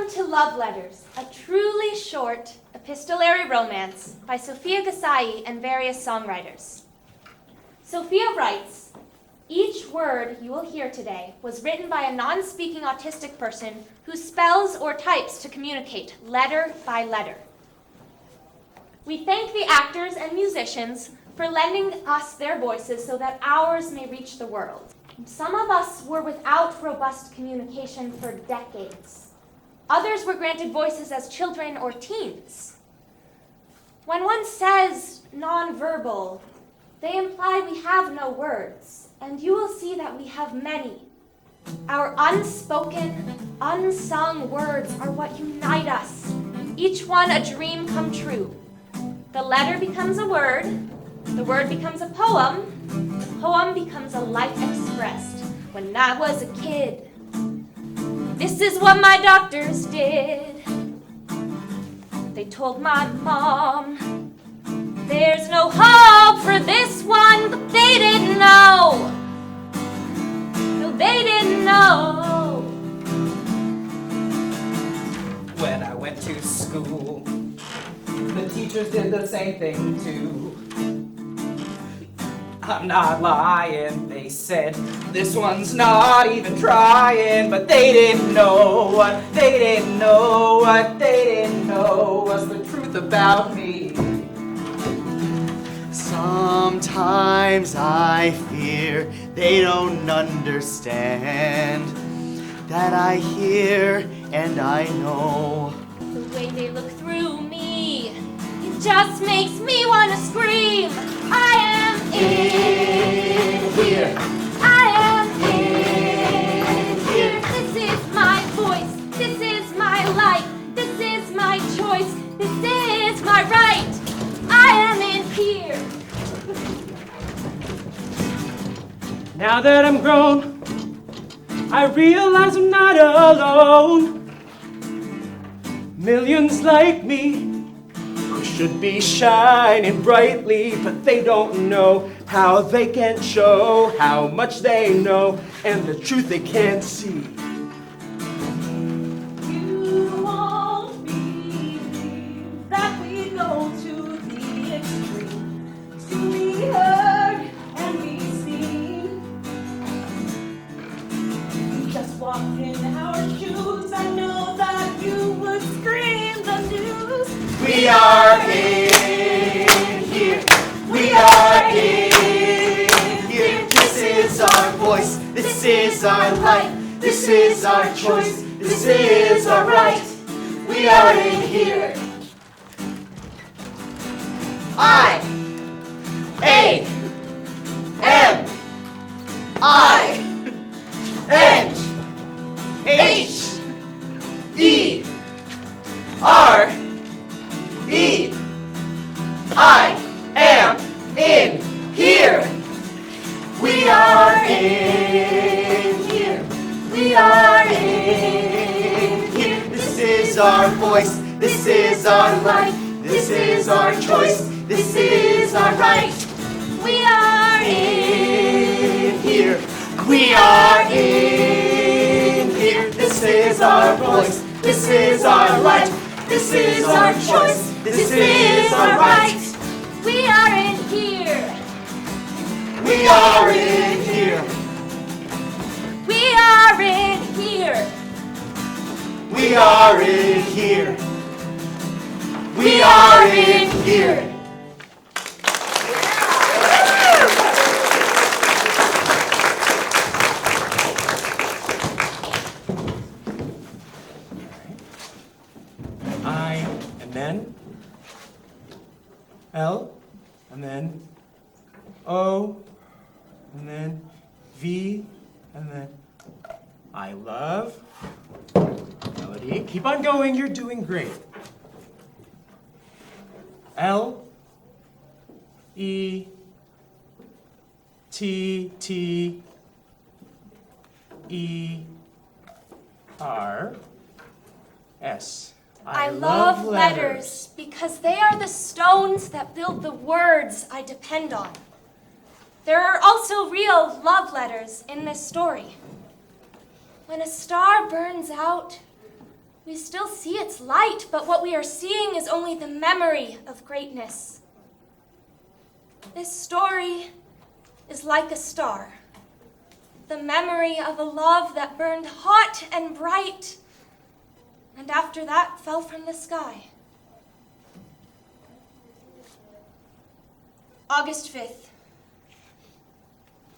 to Love Letters, a truly short epistolary romance by Sofia Ghassaei and various songwriters. Sophia writes, "Each word you will hear today was written by a non-speaking autistic person who spells or types to communicate letter by letter. We thank the actors and musicians for lending us their voices so that ours may reach the world. Some of us were without robust communication for decades. Others were granted voices as children or teens. When one says nonverbal, they imply we have no words, and you will see that we have many. Our unspoken, unsung words are what unite us, each one a dream come true. The letter becomes a word becomes a poem, the poem becomes a life expressed. When I was a kid, this is what my doctors did. They told my mom, there's no hope for this one, but they didn't know. No, they didn't know. When I went to school, the teachers did the same thing too. I'm not lying, they said, this one's not even trying, but they didn't know what they didn't know, what they didn't know was the truth about me. Sometimes I fear they don't understand that I hear and I know. The way they look through me, it just makes me want to scream. I am in here. I am in here. This is my voice. This is my life. This is my choice. This is my right. I am in here. Now that I'm grown, I realize I'm not alone. Millions like me who should be shining brightly, but they don't know how they can show how much they know and the truth they can't see. You won't believe that we go to the extreme to be heard and be seen. You just walk in our shoes. I know that you would scream the news. We are in here. We are in here. This is our voice. This is our life. This is our choice. This is our right. We are in here. I A M I N H E R E. I am in here. We are in here. We are in here. This is our voice. This is our life. This is our choice. This is our right. We are in here. We are in here. This is our voice. This is our life. This is our choice. This is our right. We are in here. We are in here. We are in here. We are in here. We are in here. I, and then L, and then O, and then V, and then I love. Melody, keep on going, you're doing great. L, E, T, T, E, R, S. I love letters because they are the stones that build the words I depend on. There are also real love letters in this story. When a star burns out, We still see its light, but what we are seeing is only the memory of greatness. This story is like a star, the memory of a love that burned hot and bright, and after that fell from the sky. August 5th.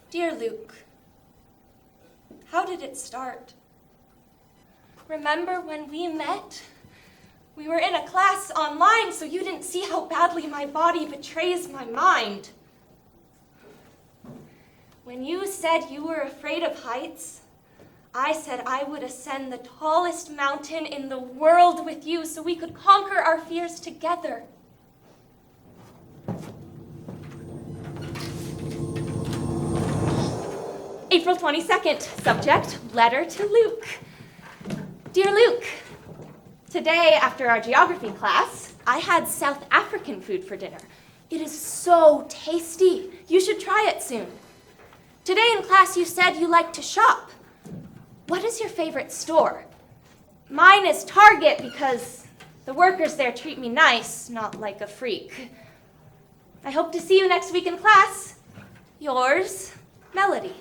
Dear Luke, how did it start? Remember when we met? We were in a class online, so you didn't see how badly my body betrays my mind. When you said you were afraid of heights, I said I would ascend the tallest mountain in the world with you so we could conquer our fears together. April 22nd, subject, letter to Luke. Dear Luke, today after our geography class, I had South African food for dinner. It is so tasty. You should try it soon. Today in class you said you like to shop. What is your favorite store? Mine is Target because the workers there treat me nice, not like a freak. I hope to see you next week in class. Yours, Melody.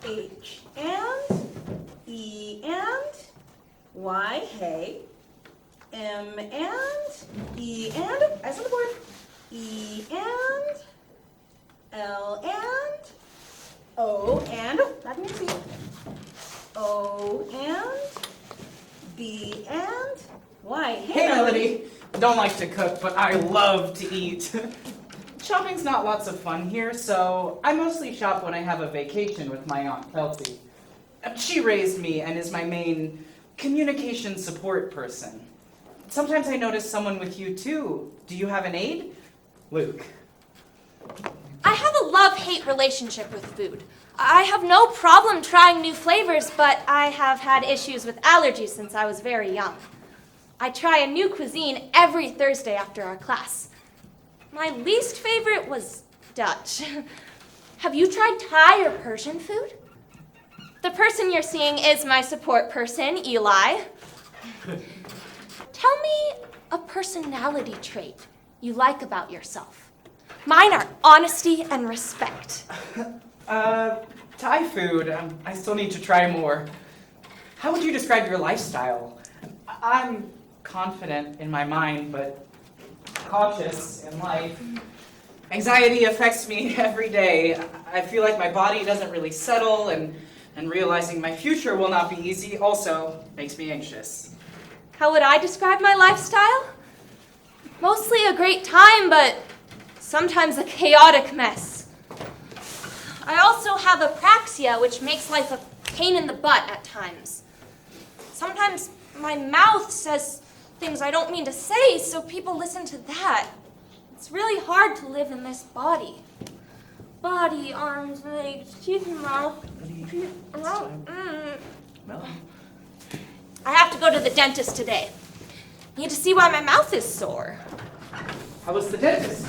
H and E and Y, hey. M and E and, eyes on the board. E and L and O and, not me see. O and B and Y. Hey, Melody. Don't like to cook, but I love to eat. Shopping's not lots of fun here, so I mostly shop when I have a vacation with my Aunt Kelsey. She raised me and is my main communication support person. Sometimes I notice someone with you too. Do you have an aide? Luke. I have a love-hate relationship with food. I have no problem trying new flavors, but I have had issues with allergies since I was very young. I try a new cuisine every Thursday after our class. My least favorite was Dutch. Have you tried Thai or Persian food? The person you're seeing is my support person, Eli. Tell me a personality trait you like about yourself. Mine are honesty and respect. Thai food. I still need to try more. How would you describe your lifestyle? I'm confident in my mind, but cautious in life. Anxiety affects me every day. I feel like my body doesn't really settle, and realizing my future will not be easy also makes me anxious. How would I describe my lifestyle? Mostly a great time, but sometimes a chaotic mess. I also have apraxia, which makes life a pain in the butt at times. Sometimes my mouth says things I don't mean to say, so people listen to that. It's really hard to live in this body. Body, arms, legs, teeth, and mouth. I have to go to the dentist today. Need to see why my mouth is sore. How was the dentist?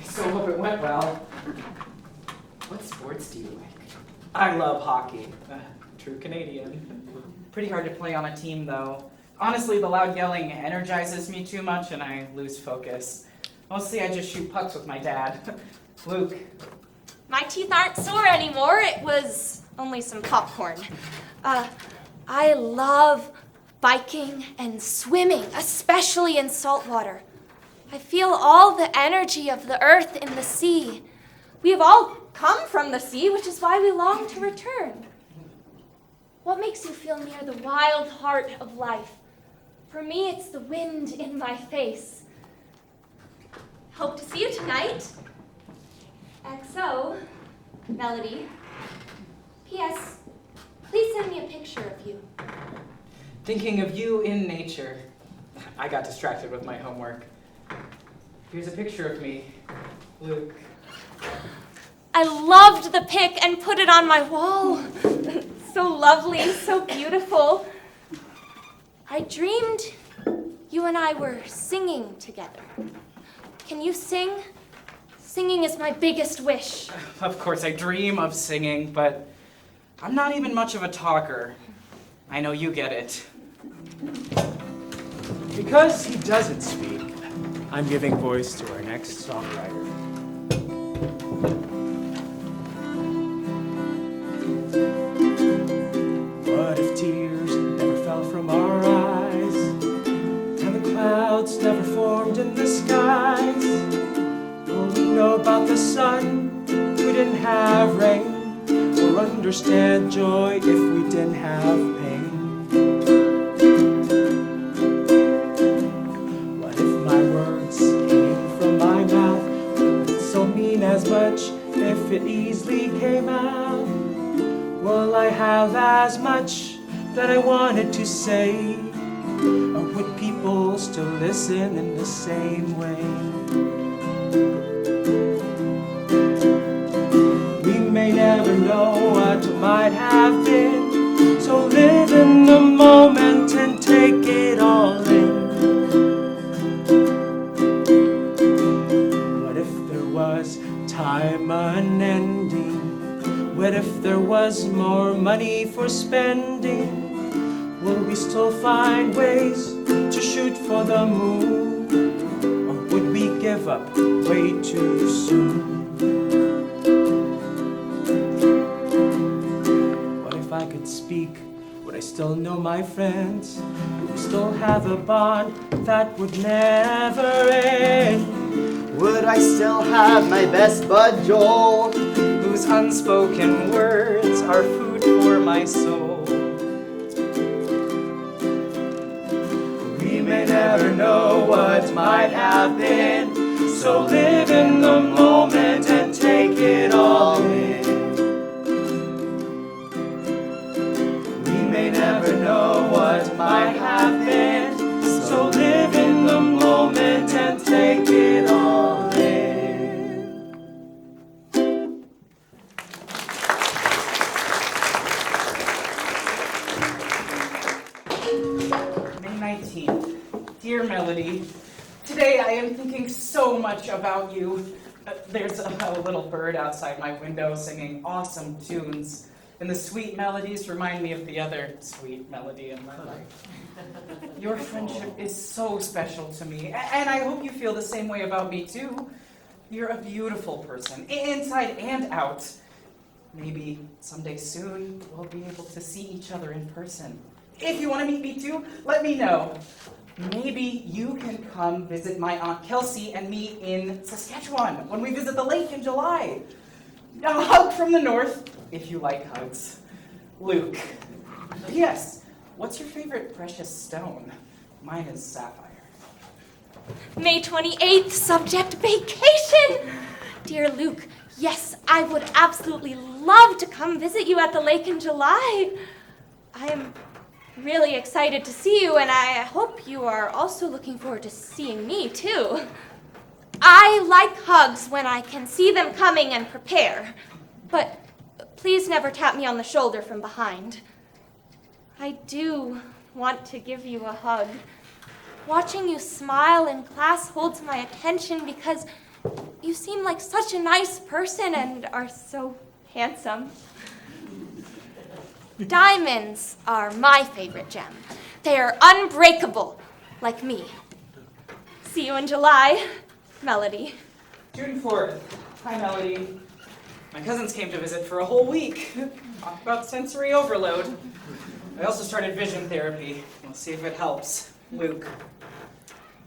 I so hope it went well. What sports do you like? I love hockey. True Canadian. Pretty hard to play on a team, though. Honestly, the loud yelling energizes me too much and I lose focus. Mostly I just shoot pucks with my dad. Luke. My teeth aren't sore anymore. It was only some popcorn. I love biking and swimming, especially in salt water. I feel all the energy of the earth in the sea. We have all come from the sea, which is why we long to return. What makes you feel near the wild heart of life? For me, it's the wind in my face. Hope to see you tonight. XO, Melody. P.S. Please send me a picture of you. Thinking of you in nature. I got distracted with my homework. Here's a picture of me, Luke. I loved the pic and put it on my wall. So lovely, so beautiful. I dreamed you and I were singing together. Can you sing? Singing is my biggest wish. Of course, I dream of singing, but I'm not even much of a talker. I know you get it. Because he doesn't speak, I'm giving voice to our next songwriter. What if tears never fell from our eyes, and the clouds never formed in the skies? Will we know about the sun who didn't have rain, or understand joy if we didn't have pain? What if my words came from my mouth? Would it so mean as much if it easily came out? Will I have as much that I wanted to say? Or would people still listen in the same way? We may never know what might have been, so live in the moment and take it all in. What if there was time unending? What if there was more money for spending? Will we still find ways to shoot for the moon? Or would we give up way too soon? What if I could speak? Would I still know my friends? Would we still have a bond that would never end? Would I still have my best bud Joel, whose unspoken words are food for my soul? We may never know what might have been, so live in the moment and take it all in. We may never know what might have been, so live in the moment and take it all in. May 19th. Dear Melody, today I am thinking so much about you. There's a little bird outside my window singing awesome tunes, and the sweet melodies remind me of the other sweet melody in my life. Your friendship is so special to me, and I hope you feel the same way about me too. You're a beautiful person, inside and out. Maybe someday soon we'll be able to see each other in person. If you want to meet me too, let me know. Maybe you can come visit my Aunt Kelsey and me in Saskatchewan when we visit the lake in July. A hug from the north, if you like hugs. Luke. P.S. What's your favorite precious stone? Mine is sapphire. May 28th, subject vacation! Dear Luke, yes, I would absolutely love to come visit you at the lake in July. I am really excited to see you, and I hope you are also looking forward to seeing me, too. I like hugs when I can see them coming and prepare, but please never tap me on the shoulder from behind. I do want to give you a hug. Watching you smile in class holds my attention because you seem like such a nice person and are so handsome. Diamonds are my favorite gem. They are unbreakable, like me. See you in July, Melody. June 4th. Hi, Melody. My cousins came to visit for a whole week. Talk about sensory overload. I also started vision therapy. We'll see if it helps. Luke.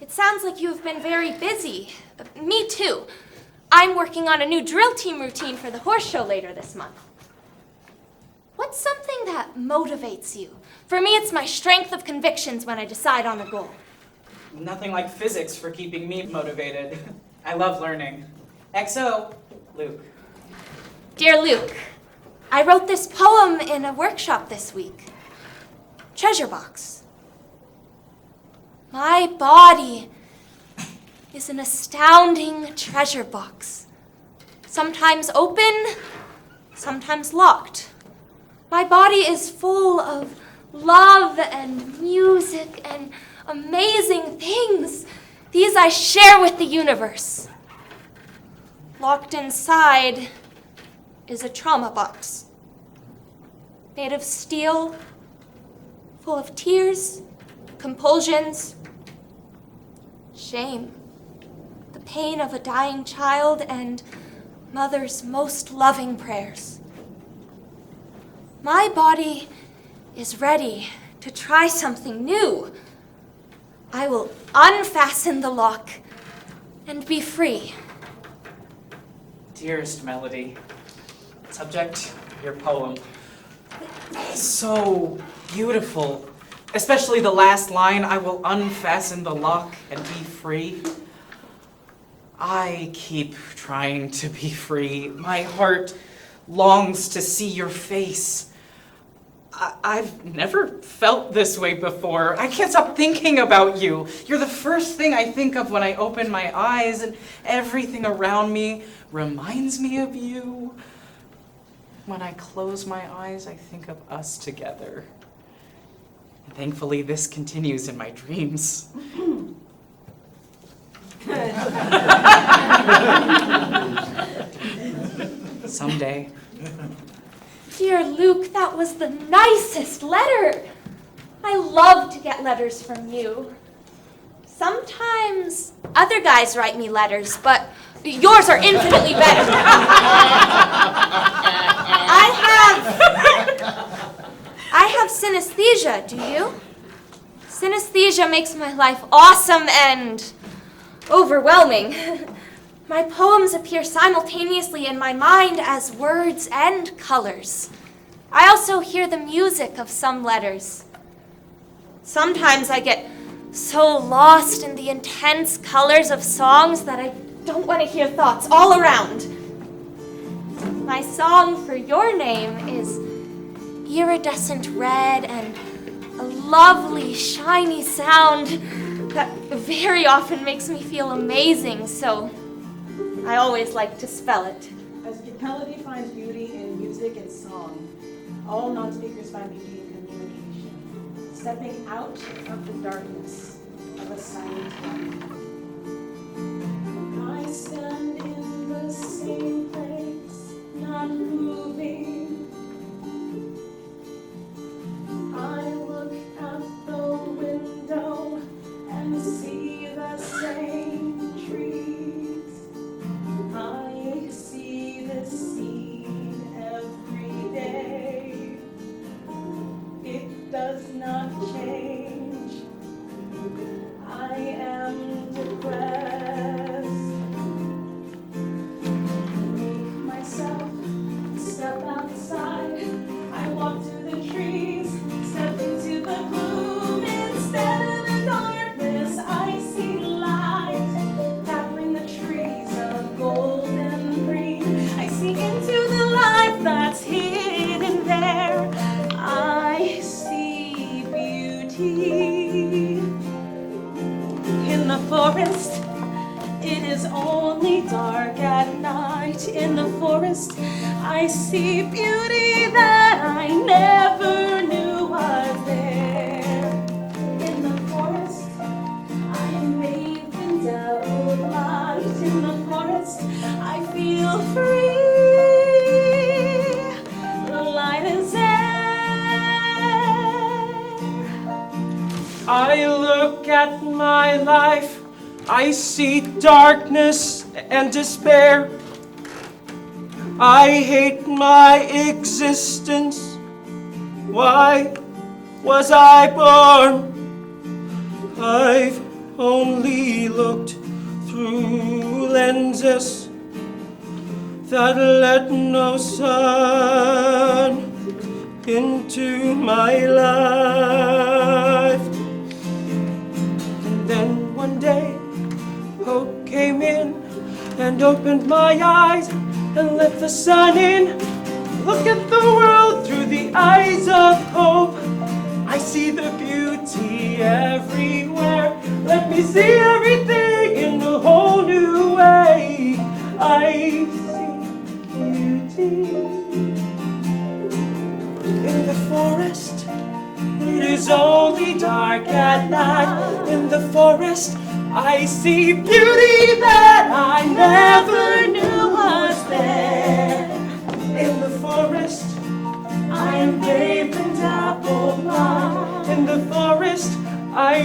It sounds like you've been very busy. Me too. I'm working on a new drill team routine for the horse show later this month. What's something that motivates you? For me, it's my strength of convictions when I decide on a goal. Nothing like physics for keeping me motivated. I love learning. XO, Luke. Dear Luke, I wrote this poem in a workshop this week. Treasure box. My body is an astounding treasure box. Sometimes open, sometimes locked. My body is full of love and music and amazing things. These I share with the universe. Locked inside is a trauma box. Made of steel, full of tears compulsions, shame, the pain of a dying child, and mother's most loving prayers. My body is ready to try something new. I will unfasten the lock and be free. Dearest Melody, subject, your poem. So beautiful. Especially the last line, I will unfasten the lock and be free. I keep trying to be free. My heart longs to see your face. I've never felt this way before. I can't stop thinking about you. You're the first thing I think of when I open my eyes, and everything around me reminds me of you. When I close my eyes, I think of us together. And thankfully, this continues in my dreams. Someday. Dear Luke, that was the nicest letter. I love to get letters from you. Sometimes other guys write me letters, but yours are infinitely better. I have synesthesia, do you? Synesthesia makes my life awesome and overwhelming. My poems appear simultaneously in my mind as words and colors. I also hear the music of some letters. Sometimes I get so lost in the intense colors of songs that I don't want to hear thoughts all around. My song for your name is iridescent red and a lovely shiny sound that very often makes me feel amazing, so I always like to spell it. As melody finds beauty in music and song, all non-speakers find beauty in communication, stepping out of the darkness of a silent life. I stand in the same place, not moving. I look out the window and see the same trees. I see this scene every day. It does not change. I am depressed. Make myself step outside. I walk to the trees, step into the gloom. Instead of the darkness, I see light, battling the trees of gold and green. I see into the life that's hidden there. I see beauty in the forest. It is only dark at night. In the forest, I see beauty that I never knew was there. In the forest, I am bathed in double light. In the forest, I feel free. The light is there. I look at my life, I see darkness and despair. I hate my existence. Why was I born? I've only looked through lenses that let no sun into my life. And then one day, hope came in and opened my eyes and let the sun in. Look at the world through the eyes of hope. I see the beauty everywhere. Let me see everything in a whole new way. I see beauty in the forest. It is only dark at night. In the forest, I see beauty that I never knew was there. In the forest, I am bathed in dapple light. In the forest, I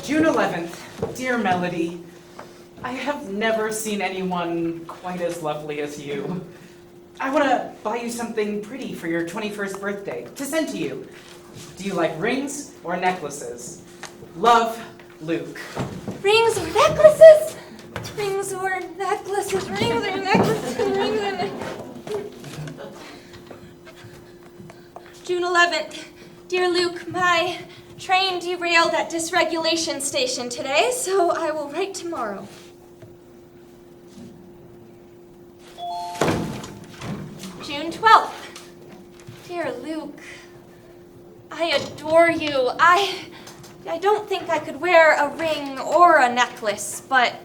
June 11th, dear Melody, I have never seen anyone quite as lovely as you. I want to buy you something pretty for your 21st birthday to send to you. Do you like rings or necklaces? Love, Luke. Rings or necklaces? Rings or necklaces, rings or necklaces, rings or necklaces. June 11th. Dear Luke, my train derailed at dysregulation station today, so I will write tomorrow. June 12th. Dear Luke, I adore you. I don't think I could wear a ring or a necklace, but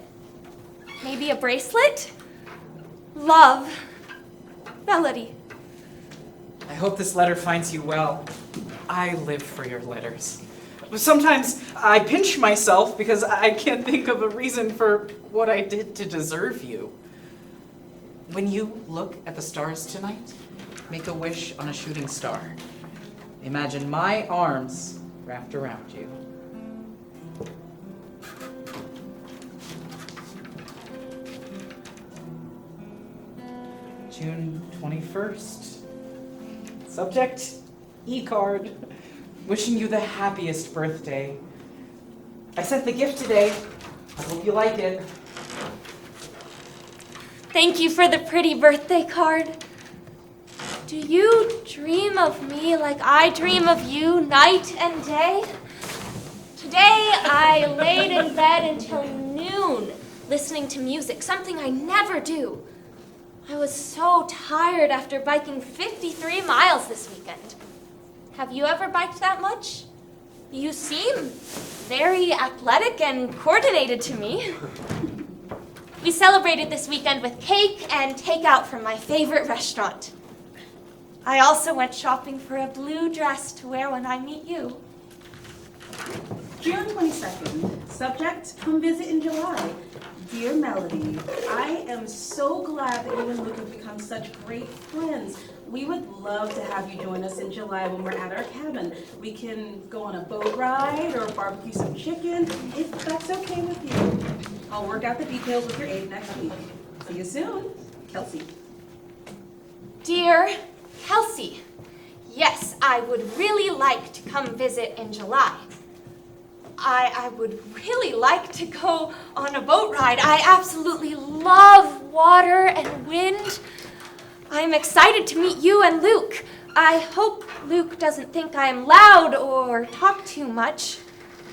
maybe a bracelet? Love, Melody. I hope this letter finds you well. I live for your letters. Sometimes I pinch myself because I can't think of a reason for what I did to deserve you. When you look at the stars tonight, make a wish on a shooting star. Imagine my arms wrapped around you. June 21st. Subject, e-card. Wishing you the happiest birthday. I sent the gift today. I hope you like it. Thank you for the pretty birthday card. Do you dream of me like I dream of you night and day? Today I laid in bed until noon listening to music, something I never do. I was so tired after biking 53 miles this weekend. Have you ever biked that much? You seem very athletic and coordinated to me. We celebrated this weekend with cake and takeout from my favorite restaurant. I also went shopping for a blue dress to wear when I meet you. June 22nd. Subject, come visit in July. Dear Melody, I am so glad that you and Luke have become such great friends. We would love to have you join us in July when we're at our cabin. We can go on a boat ride or barbecue some chicken, if that's okay with you. I'll work out the details with your aide next week. See you soon, Kelsey. Dear Kelsey, yes, I would really like to come visit in July. I would really like to go on a boat ride. I absolutely love water and wind. I'm excited to meet you and Luke. I hope Luke doesn't think I'm loud or talk too much.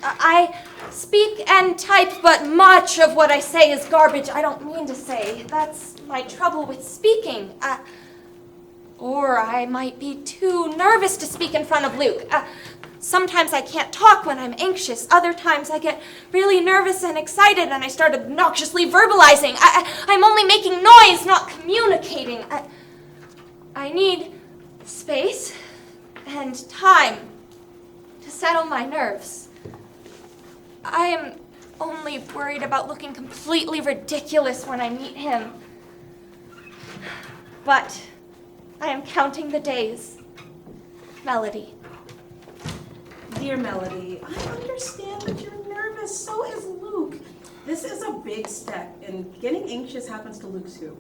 I speak and type, but much of what I say is garbage. I don't mean to say. That's my trouble with speaking. Or I might be too nervous to speak in front of Luke. Sometimes I can't talk when I'm anxious. Other times I get really nervous and excited and I start obnoxiously verbalizing. I'm only making noise, not communicating. I need space and time to settle my nerves. I am only worried about looking completely ridiculous when I meet him. But I am counting the days. Melody. Dear Melody, I understand that you're nervous. So is Luke. This is a big step, and getting anxious happens to Luke too.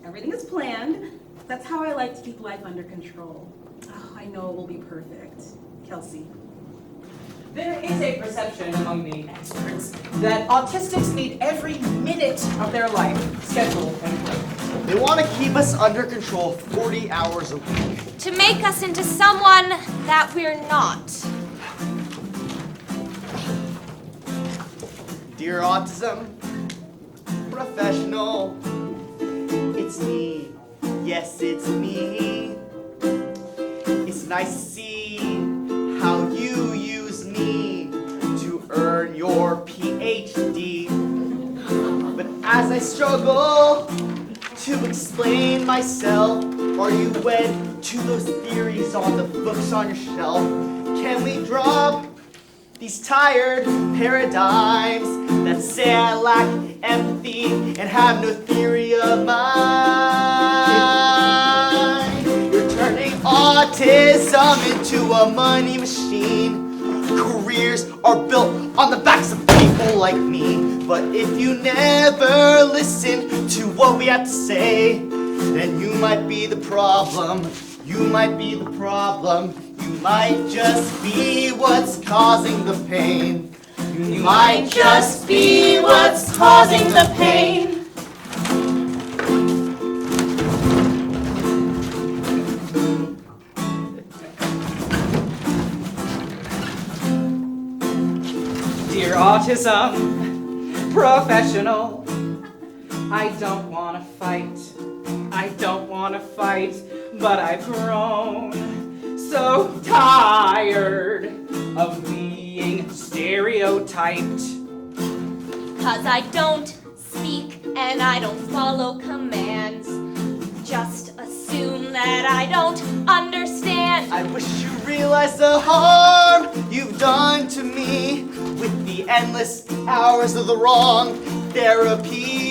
Everything is planned. That's how I like to keep life under control. Oh, I know it will be perfect. Kelsey. There is a perception among the experts that autistics need every minute of their life scheduled and planned. They want to keep us under control 40 hours a week. To make us into someone that we're not. Dear Autism Professional, it's me. Yes, it's me. It's nice to see how you use me to earn your PhD. But as I struggle to explain myself, are you wed to those theories on the books on your shelf? Can we drop these tired paradigms that say I lack empathy and have no theory of mine? You're turning autism into a money machine, careers are built on the backs of people like me. But if you never listen to what we have to say, then you might be the problem. You might be the problem. You might just be what's causing the pain. You might just be what's causing the pain. Dear autism professional, I don't want to fight. I don't want to fight, but I've grown so tired of being stereotyped. 'Cause I don't speak and I don't follow commands. Just assume that I don't understand. I wish you realized the harm you've done to me with the endless hours of the wrong therapies.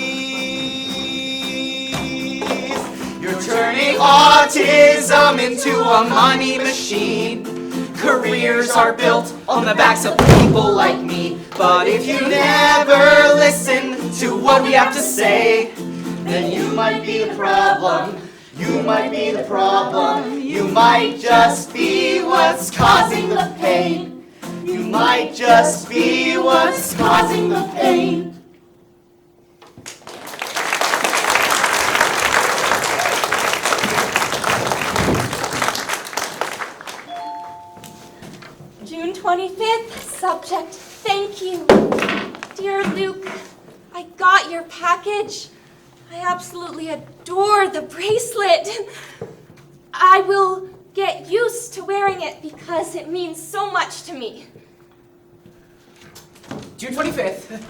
You're turning autism into a money machine. Careers are built on the backs of people like me. But if you never listen to what we have to say, then you might be the problem. You might be the problem. You might just be what's causing the pain. You might just be what's causing the pain. June 25th, subject, thank you. Dear Luke, I got your package. I absolutely adore the bracelet. I will get used to wearing it because it means so much to me. June 25th.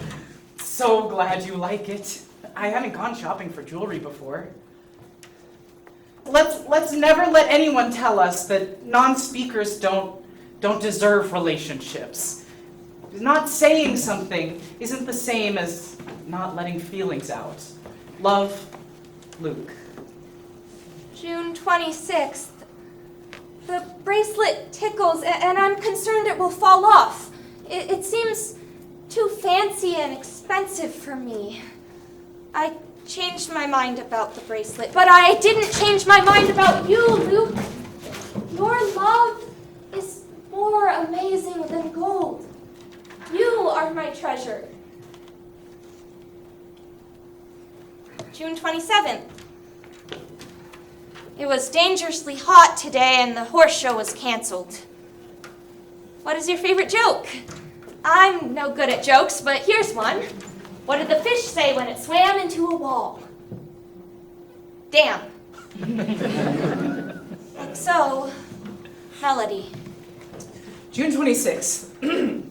So glad you like it. I haven't gone shopping for jewelry before. Let's never let anyone tell us that non-speakers don't deserve relationships. Not saying something isn't the same as not letting feelings out. Love, Luke. June 26th. The bracelet tickles and I'm concerned it will fall off. It seems too fancy and expensive for me. I changed my mind about the bracelet, but I didn't change my mind about you, Luke. Your love is more amazing than gold. You are my treasure. June 27th. It was dangerously hot today and the horse show was canceled. What is your favorite joke? I'm no good at jokes, but here's one. What did the fish say when it swam into a wall? Damn. So, Melody. June 26th.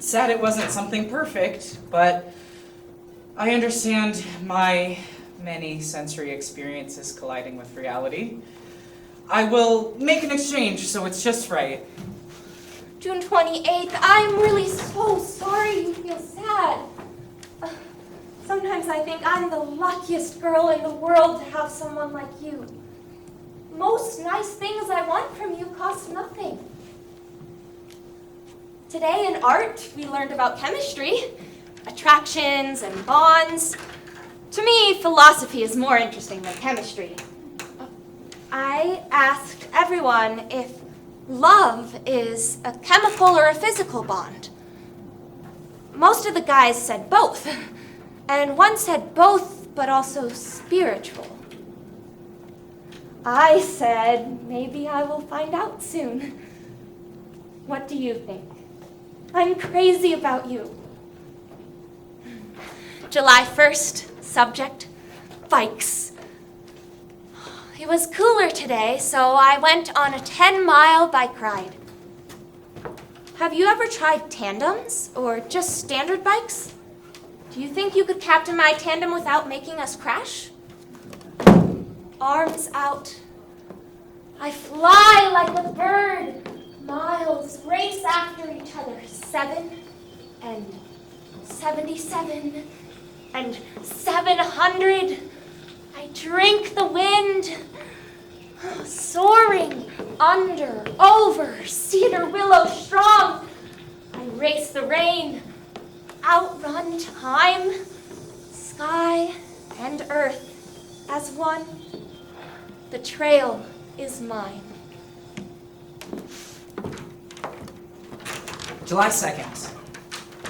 Sad it wasn't something perfect, but I understand my many sensory experiences colliding with reality. I will make an exchange so it's just right. June 28th, I'm really so sorry you feel sad. Sometimes I think I'm the luckiest girl in the world to have someone like you. Most nice things I want from you cost nothing. Today in art, we learned about chemistry, attractions and bonds. To me, philosophy is more interesting than chemistry. I asked everyone if love is a chemical or a physical bond. Most of the guys said both, and one said both, but also spiritual. I said maybe I will find out soon. What do you think? I'm crazy about you. July 1st, subject, bikes. It was cooler today, so I went on a 10-mile bike ride. Have you ever tried tandems or just standard bikes? Do you think you could captain my tandem without making us crash? Arms out. I fly like a bird. Miles race after each other. 7 and 77 and 700. I drink the wind, soaring under, over, cedar willow strong. I erase the rain, outrun time, sky and earth as one. The trail is mine. July 2nd.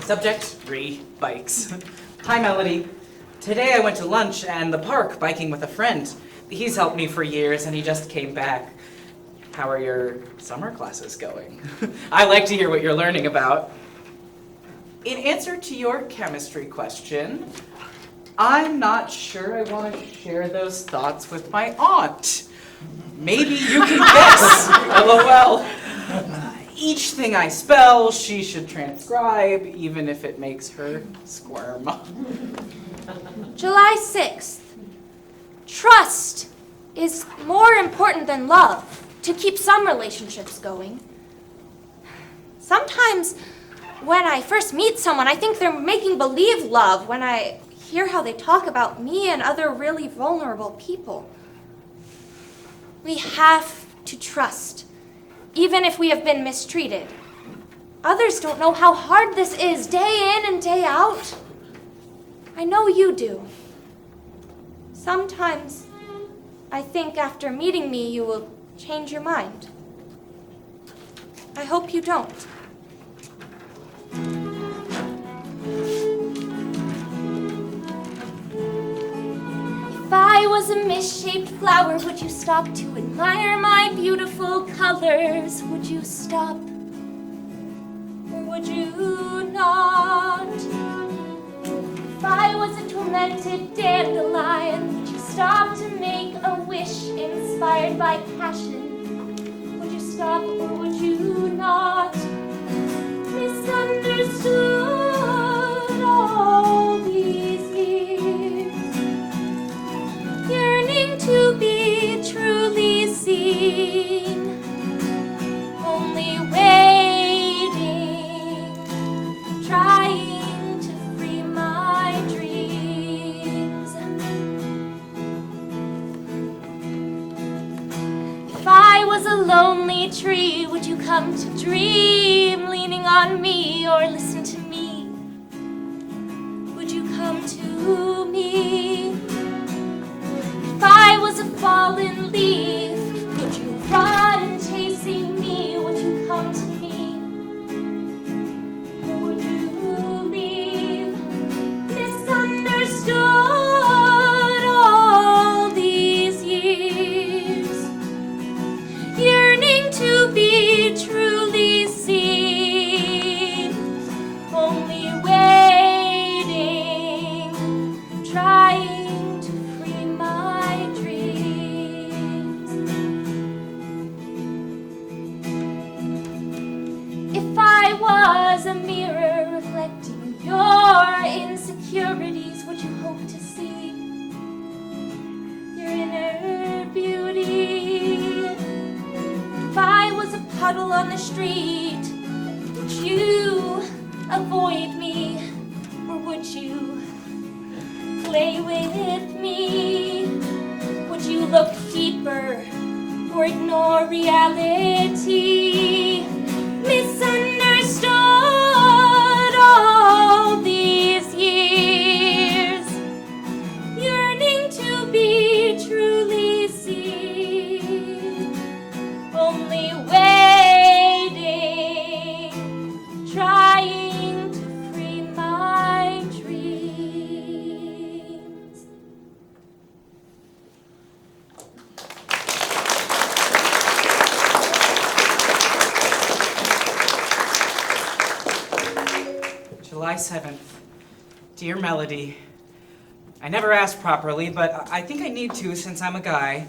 Subject 3, bikes. Hi, Melody. Today I went to lunch and the park biking with a friend. He's helped me for years and he just came back. How are your summer classes going? I like to hear what you're learning about. In answer to your chemistry question, I'm not sure I want to share those thoughts with my aunt. Maybe you can guess. LOL. Each thing I spell, she should transcribe, even if it makes her squirm. July 6th. Trust is more important than love to keep some relationships going. Sometimes when I first meet someone, I think they're making believe love when I hear how they talk about me and other really vulnerable people. We have to trust, even if we have been mistreated. Others don't know how hard this is, day in and day out. I know you do. Sometimes I think after meeting me, you will change your mind. I hope you don't. If I was a misshaped flower, would you stop to admire my beautiful colors? Would you stop? Or would you not? If I was a tormented dandelion, would you stop to make a wish inspired by passion? Would you stop or would you not? Misunderstood all these years, yearning to be truly seen, only waiting, trying to free my dreams. If I was a lonely tree, would you come to dream, leaning on me or listen to me? Would you come to me? If I was a fallen leaf, would you run chasing me? Would you come to me? Or would you leave? Misunderstood all these years, yearning to be truly seen, only waiting, trying to free my dreams. If I was a mirror reflecting your insecurities, would you hope to see your inner beauty? If I was a puddle on the street, would you avoid me, or would you play with me? Would you look deeper or ignore reality? Misunderstood all these years, yearning to be truly seen, only waiting, trying to free my dreams. July 7th. Dear Melody, I never asked properly, but I think I need to since I'm a guy.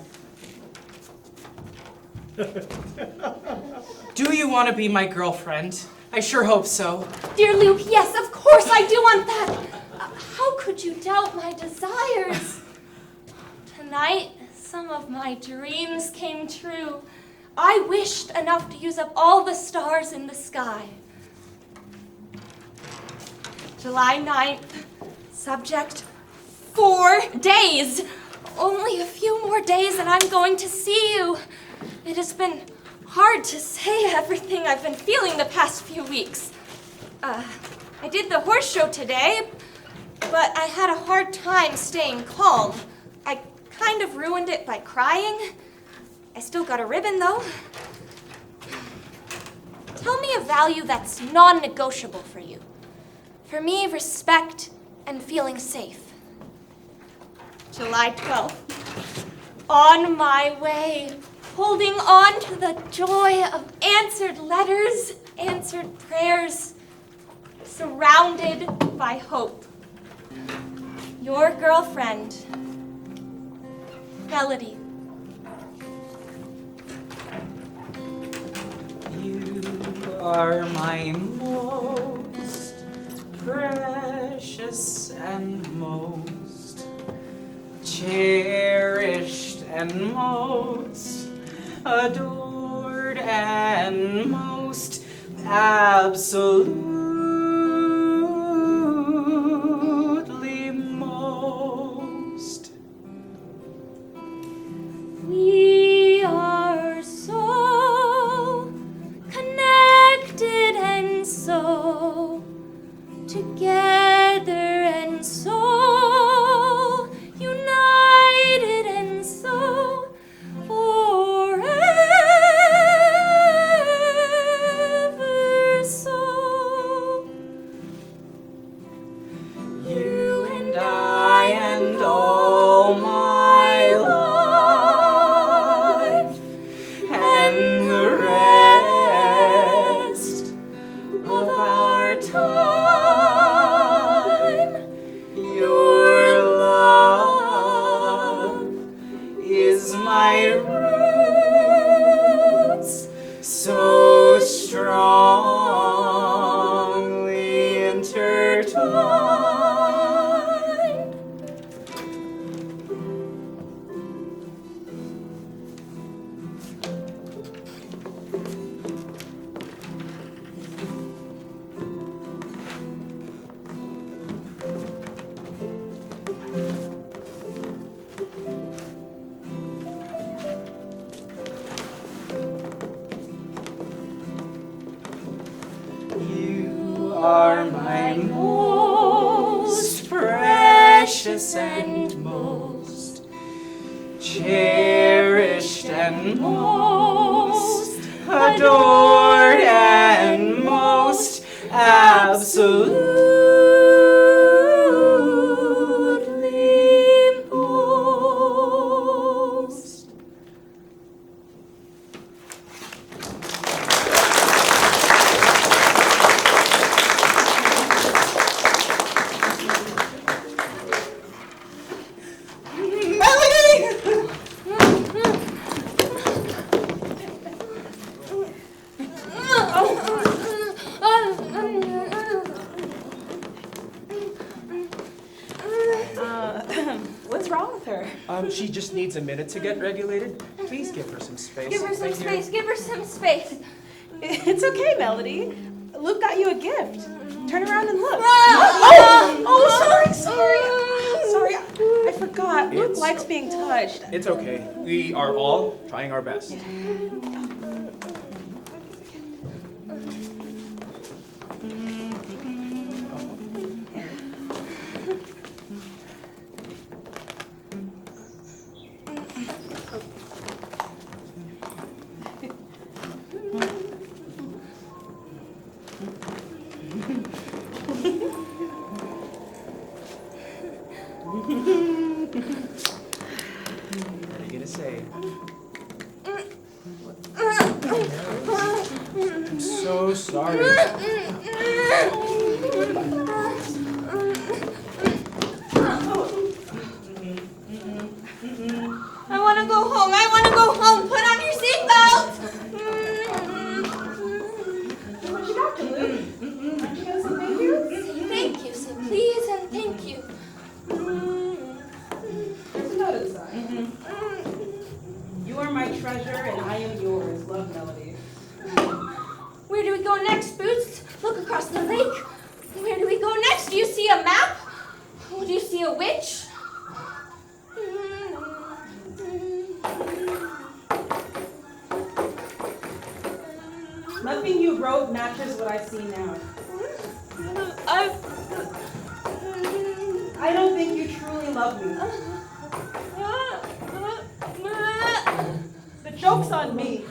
Do you want to be my girlfriend? I sure hope so. Dear Luke, yes, of course I do want that. How could you doubt my desires? Tonight, some of my dreams came true. I wished enough to use up all the stars in the sky. July 9th, subject 4 days. Only a few more days and I'm going to see you. It has been hard to say everything I've been feeling the past few weeks. I did the horse show today, but I had a hard time staying calm. I kind of ruined it by crying. I still got a ribbon, though. Tell me a value that's non-negotiable for you. For me, respect and feeling safe. July 12th. On my way, holding on to the joy of answered letters, answered prayers, surrounded by hope. Your girlfriend, Melody. You are my most precious and most cherished and most adored and most absolutely most. We are so connected and so together and so united and so forever so. You and I and all my life and the rest of our time. Your love is my roots, so strongly intertwined. You are my most precious and most cherished and most adored and most absolutely most. What's wrong with her? She just needs a minute to get regulated. Please give her some space. Give her some Thank you. space, give her some space. It's okay, Melody. Luke got you a gift. Turn around and look. Sorry, I forgot. Luke It's- likes being touched. It's okay. We are all trying our best. What are you gonna say? I'm so sorry. I want to go home. I want to go home. Put on your seatbelt. What you got, Luke? Aren't you gonna say thank you? Say thank you. Say please and thank you. There's a note inside. You are my treasure and I am yours. Love, Melody. Where do we go next, Boots? love me. The joke's on me.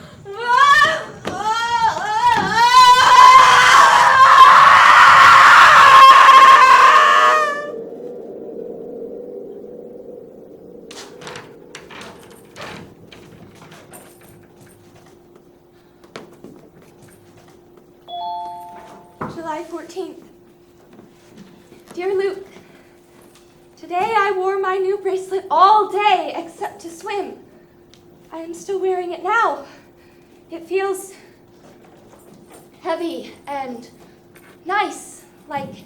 July 14th. Dear Luke, today I wore my new bracelet all day except to swim. I am still wearing it now. It feels heavy and nice, like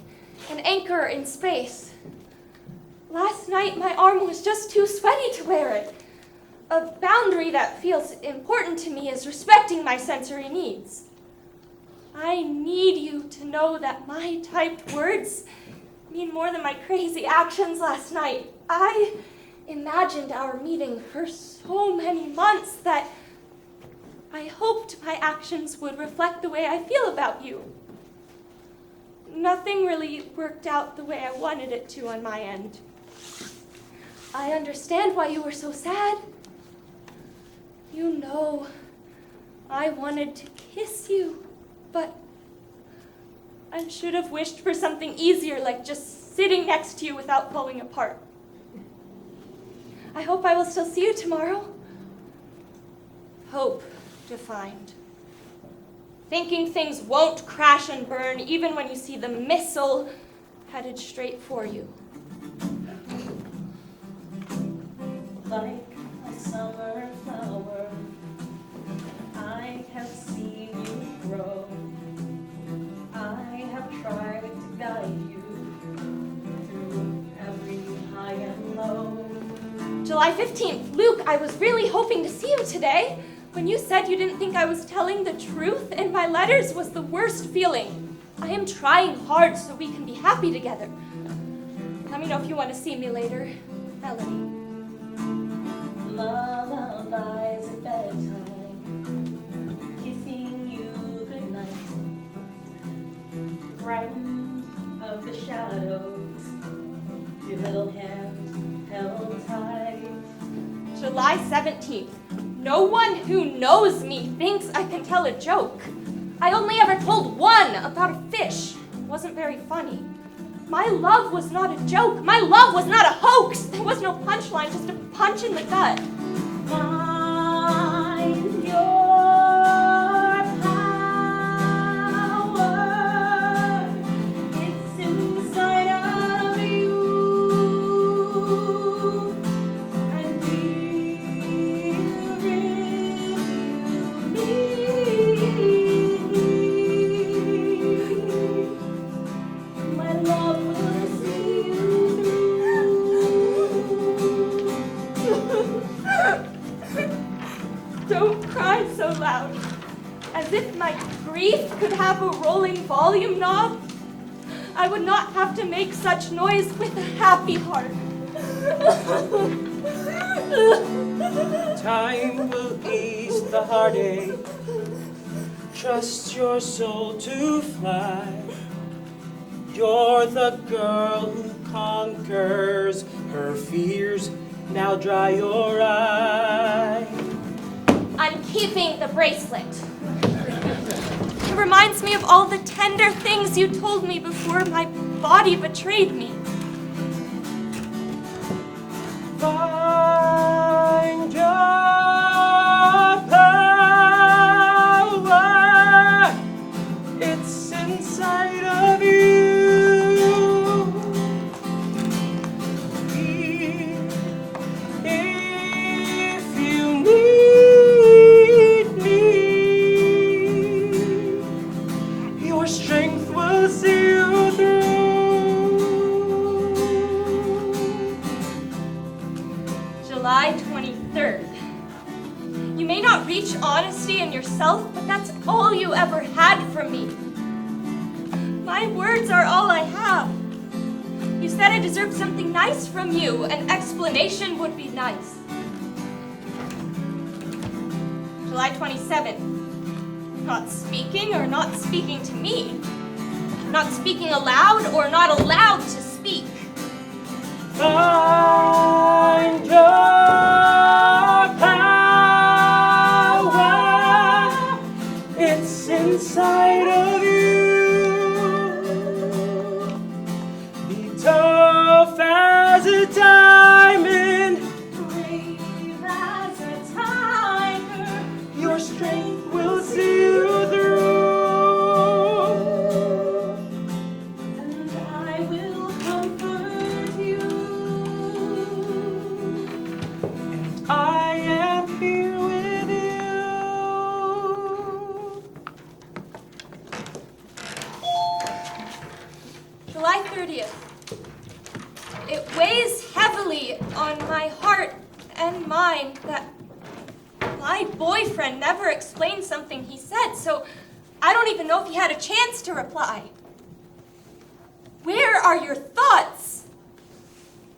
an anchor in space. Last night my arm was just too sweaty to wear it. A boundary that feels important to me is respecting my sensory needs. I need you to know that my typed words mean more than my crazy actions last night. I imagined our meeting for so many months that I hoped my actions would reflect the way I feel about you. Nothing really worked out the way I wanted it to on my end. I understand why you were so sad. You know, I wanted to kiss you. But I should have wished for something easier, like just sitting next to you without falling apart. I hope I will still see you tomorrow. Hope defined. Thinking things won't crash and burn even when you see the missile headed straight for you. Like a summer flower, I have seen you grow. I have tried to guide you through every high and low. July 15th. Luke, I was really hoping to see you today. When you said you didn't think I was telling the truth in my letters was the worst feeling. I am trying hard so we can be happy together. Let me know if you want to see me later. Melanie. Lullabies at bedtime, kissing you goodnight. Frightened of the shadows, your little hand held tight. July 17th. No one who knows me thinks I can tell a joke. I only ever told one about a fish. It wasn't very funny. My love was not a joke. My love was not a hoax. There was no punchline, just a punch in the gut. Find your power. It's inside of you. And my love will see you through. Don't cry so loud. As if my grief could have a rolling volume knob. I would not have to make such noise with a happy heart. Time will ease the heartache. Trust your soul to fly. You're the girl who conquers her fears. Now dry your eye. I'm keeping the bracelet. It reminds me of all the tender things you told me before my body betrayed me. Find your power. It's inside of you. If you need me, your strength will see you through. July 23rd. You may not reach honesty in yourself, but that's all you ever had from me. My words are all I have. You said I deserved something nice from you. An explanation would be nice. July 27th. Not speaking or not speaking to me. Not speaking aloud or not allowed to speak. Find July 30th. It weighs heavily on my heart and mind that my boyfriend never explained something he said, so I don't even know if he had a chance to reply. Where are your thoughts?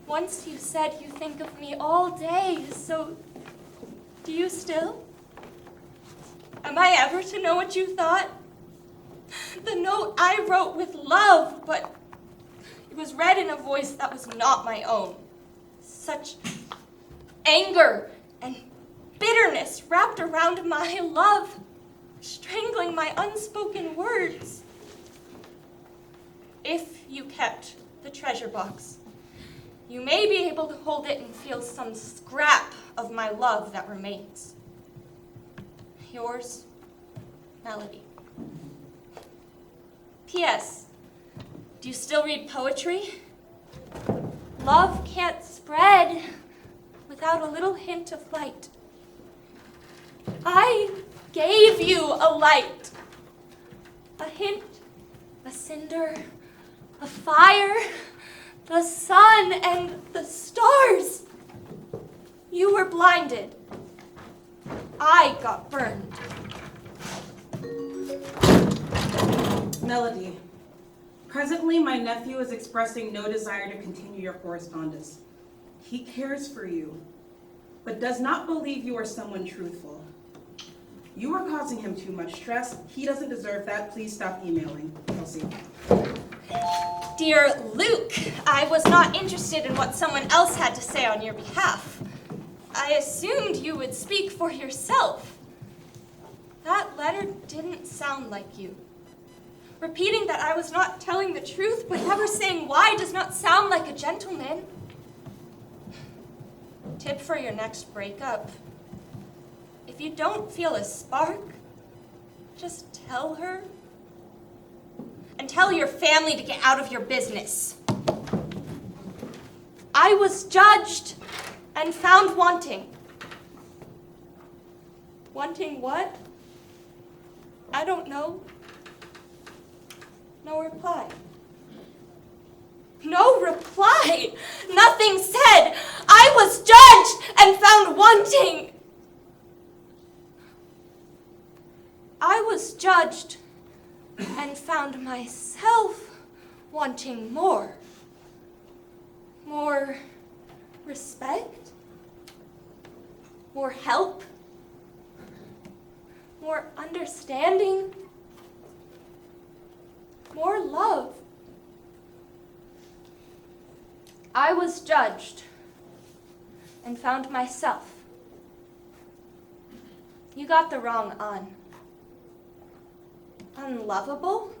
Once you said you think of me all day, so do you still? Am I ever to know what you thought? The note I wrote with love, but it was read in a voice that was not my own. Such anger and bitterness wrapped around my love, strangling my unspoken words. If you kept the treasure box, you may be able to hold it and feel some scrap of my love that remains. Yours, Melody. P.S. Do you still read poetry? Love can't spread without a little hint of light. I gave you a light, a hint, a cinder, a fire, the sun, and the stars. You were blinded. I got burned. Melody, presently my nephew is expressing no desire to continue your correspondence. He cares for you, but does not believe you are someone truthful. You are causing him too much stress. He doesn't deserve that. Please stop emailing. Kelsey. Dear Luke, I was not interested in what someone else had to say on your behalf. I assumed you would speak for yourself. That letter didn't sound like you. Repeating that I was not telling the truth, but never saying why does not sound like a gentleman. Tip for your next breakup. If you don't feel a spark, just tell her. And tell your family to get out of your business. I was judged and found wanting. Wanting what? I don't know. No reply. No reply! Nothing said! I was judged and found wanting! I was judged and found myself wanting more. More respect? More help? More understanding? More love. I was judged and found myself. You got the wrong on. Unlovable?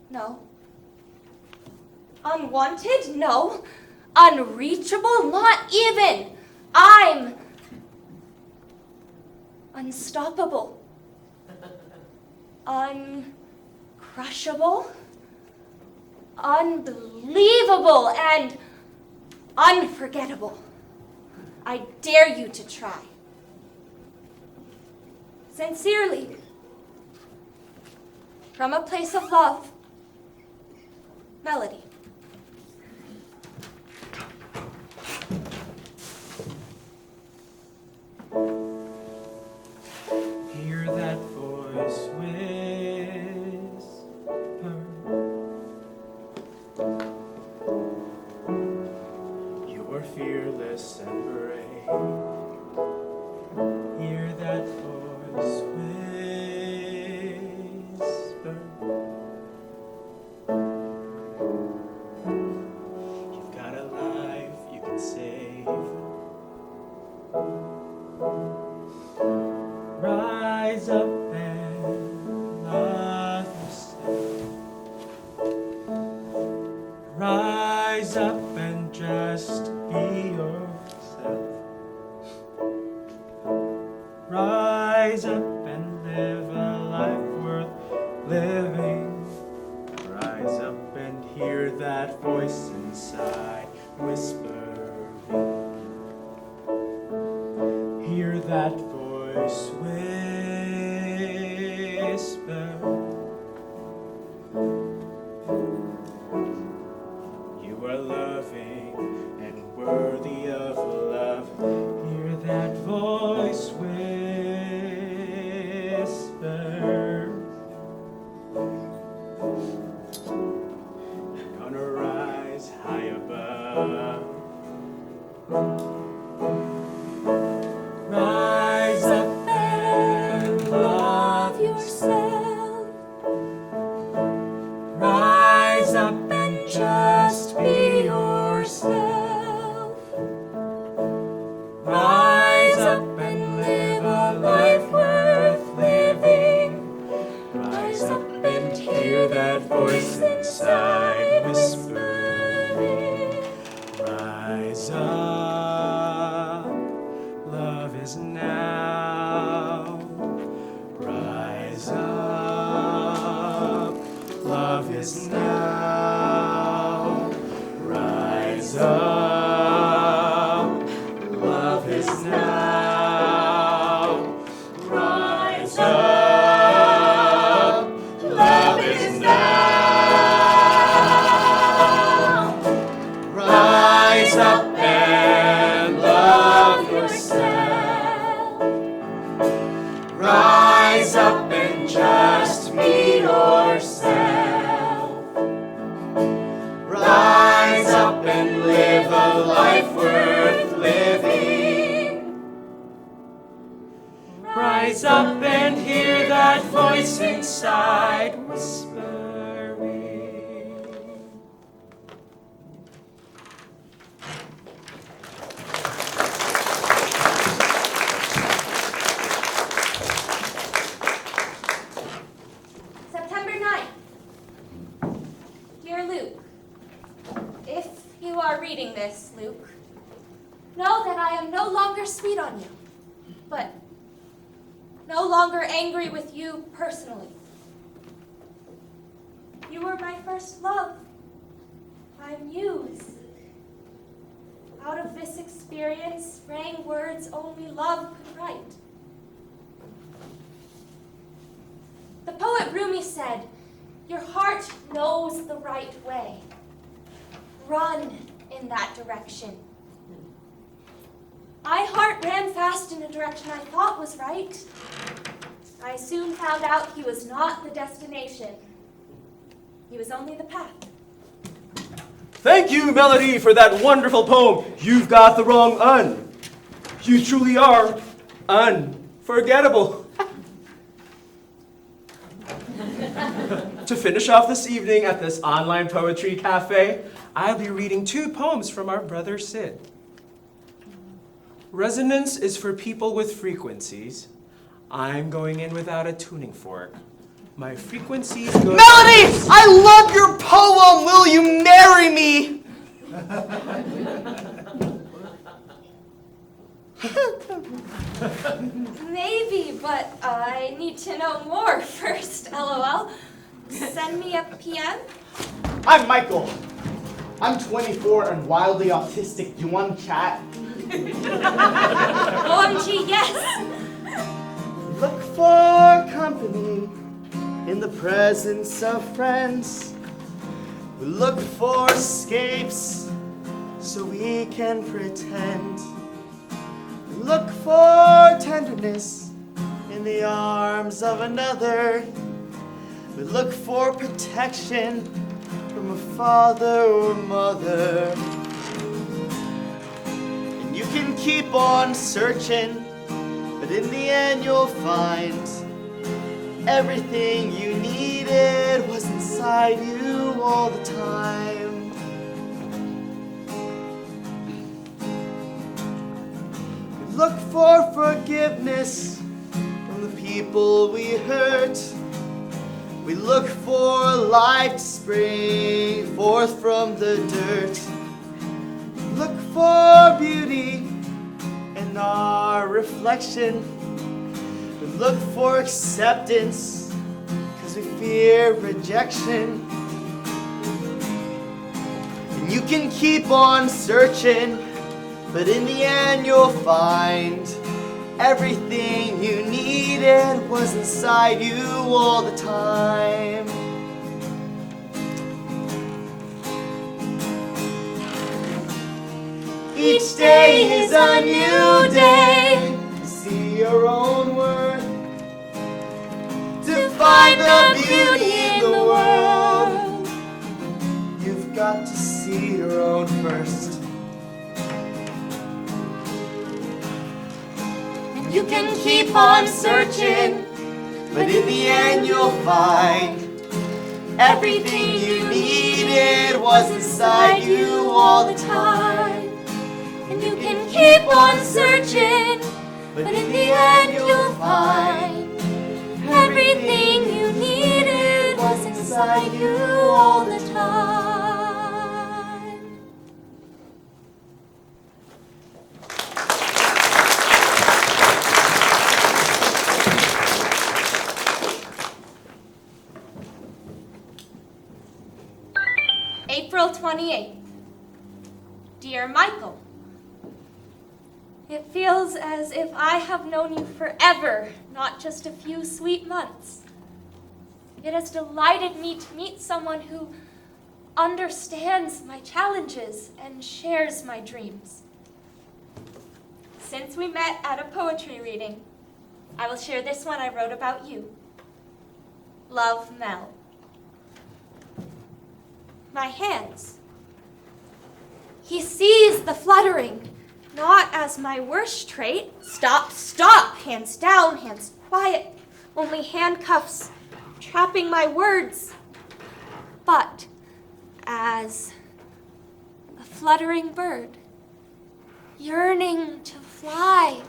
No. Unwanted? No. Unreachable? Not even. I'm unstoppable. Uncrushable. Unbelievable and unforgettable. I dare you to try. Sincerely. From a place of love, Melody. Hear that voice whisper. You are fearless and brave. Hear that voice whisper. You've got a life you can save. Rise up and love yourself. Rise up and just be yourself. Rise up and live a life worth living. Rise up and hear that voice inside whispering. Hear that voice whisper. are loving and worthy of love. Hear that voice whisper. Gonna rise high above. Rise up and love yourself. Rise up and just be yourself. Rise up and live a life worth living. Rise up and hear that voice inside whispering. Rise up, love is now. Rise up, love is now. Rise up, love is now. Rise up, love is now. Rise up and love yourself. Rise up and just be yourself. Rise up and live a life worth living. Rise up and hear that voice inside whispering. September 9th. Dear Luke, if you are reading this, Luke, know that I am no longer sweet on you, but no longer angry with you personally. You were my first love, my muse. Out of this experience sprang words only love could write. The poet Rumi said, "Your heart knows the right way. Run in that direction." My heart ran fast in a direction I thought was right. I soon found out he was not the destination. He was only the path. Thank you, Melody, for that wonderful poem. You've got the wrong un. You truly are unforgettable. To finish off this evening at this online poetry cafe, I'll be reading 2 poems from our brother Sid. Resonance is for people with frequencies. I'm going in without a tuning fork. My frequencies go... Melody! I love your poem! Will you marry me? Maybe, but I need to know more first, LOL. Send me a PM? I'm Michael. I'm 24 and wildly autistic. Do you want to chat? OMG, yes! Look for company in the presence of friends. We look for escapes so we can pretend. We look for tenderness in the arms of another. We look for protection from a father or mother. And you can keep on searching, but in the end you'll find everything you needed was inside you all the time. We look for forgiveness from the people we hurt. We look for life to spring forth from the dirt. We look for beauty in our reflection. We look for acceptance because we fear rejection. And you can keep on searching, but in the end you'll find everything you needed was inside you all the time. Each day is a new day to see your own worth, to find the beauty in the world. You've got to see your own first. And you can keep on searching, but in the end you'll find everything you needed was inside you all the time. And you can keep on searching, But in the end you'll find everything you needed was inside you all the time. April 28th. Dear Michael, it feels as if I have known you forever, not just a few sweet months. It has delighted me to meet someone who understands my challenges and shares my dreams. Since we met at a poetry reading, I will share this one I wrote about you. Love, Mel. My hands. He sees the fluttering, not as my worst trait. Stop, stop! Hands down, hands quiet. Only handcuffs, trapping my words. But as a fluttering bird, yearning to fly,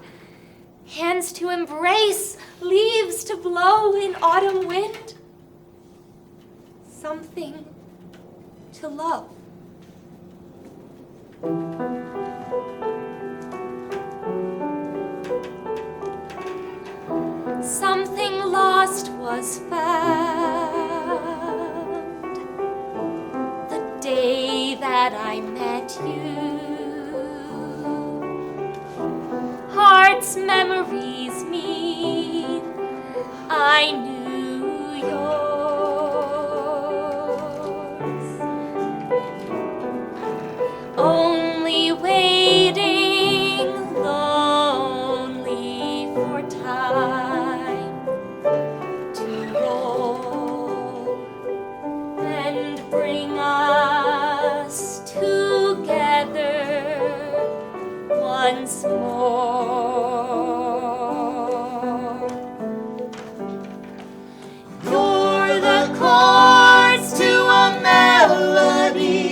hands to embrace, leaves to blow in autumn wind. Something to love. Something lost was found the day that I met you. Heart's memories mean I knew yours. Only waiting lonely for time to roll and bring us together once more. You're the chords to a melody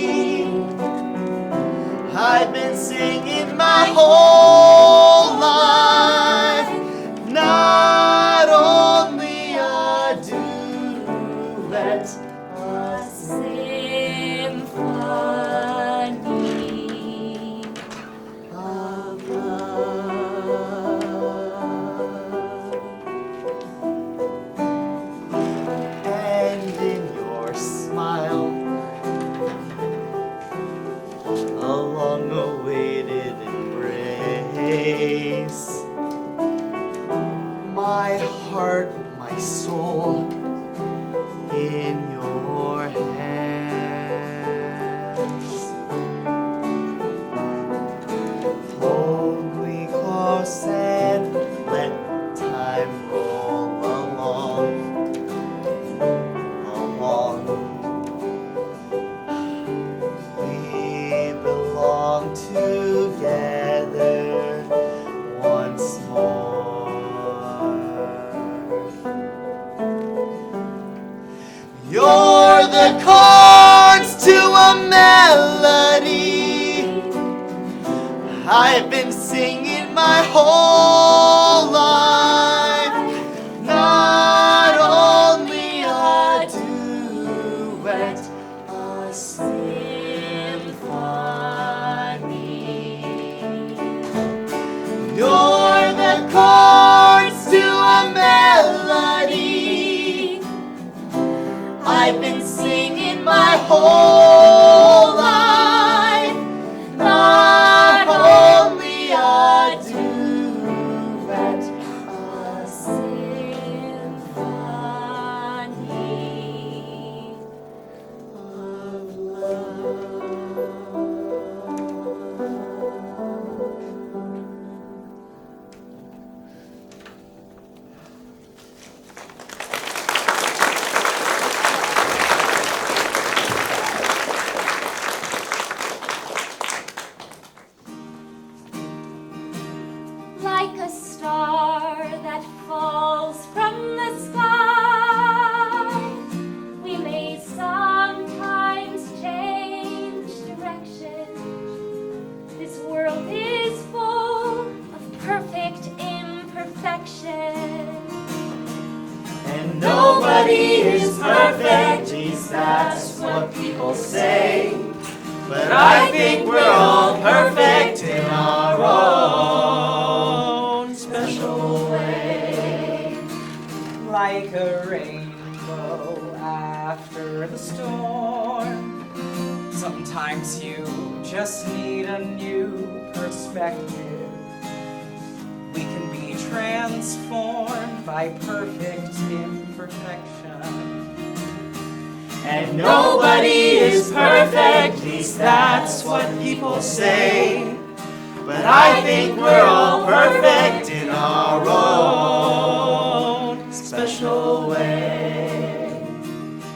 I've been singing my whole life. Not only a duet, A symphony of love. And in your smile, a long-awaited embrace. My heart, my soul, in your hands. Hold me close and let time roll along. We belong together once more. You're the chords to a melody I've been singing my whole life. Not only a duet, a symphony. You're the chords to a melody I've been singing my whole life. Not only a duet, a symphony of love. say, but I think we're all perfect in our own special way. Like a rainbow after the storm, sometimes you just need a new perspective. We can be transformed by perfect imperfection. And nobody is perfect, at least that's what people say. But I think we're all perfect in our own special way.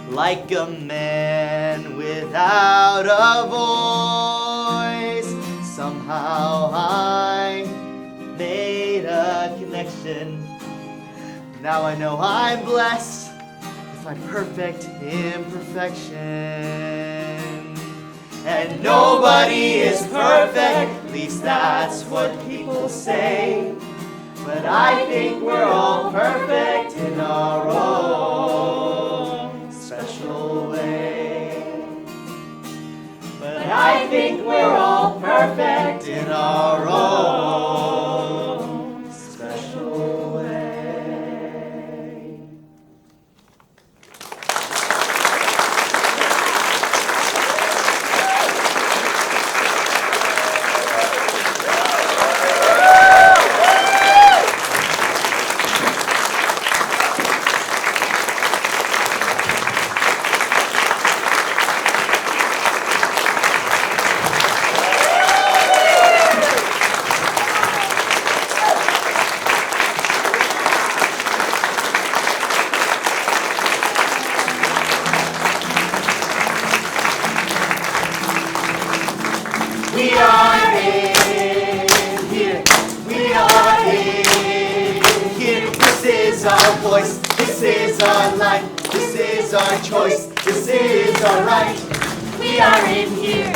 Like a man without a voice, somehow I made a connection. Now I know I'm blessed with my perfect imperfection. And nobody is perfect, at least that's what people say. But I think we're all perfect in our own special way. But I think we're all perfect in our own special way. We are in here. We are in here. This is our voice. This is our life. This is our choice. This is our right. We are in here.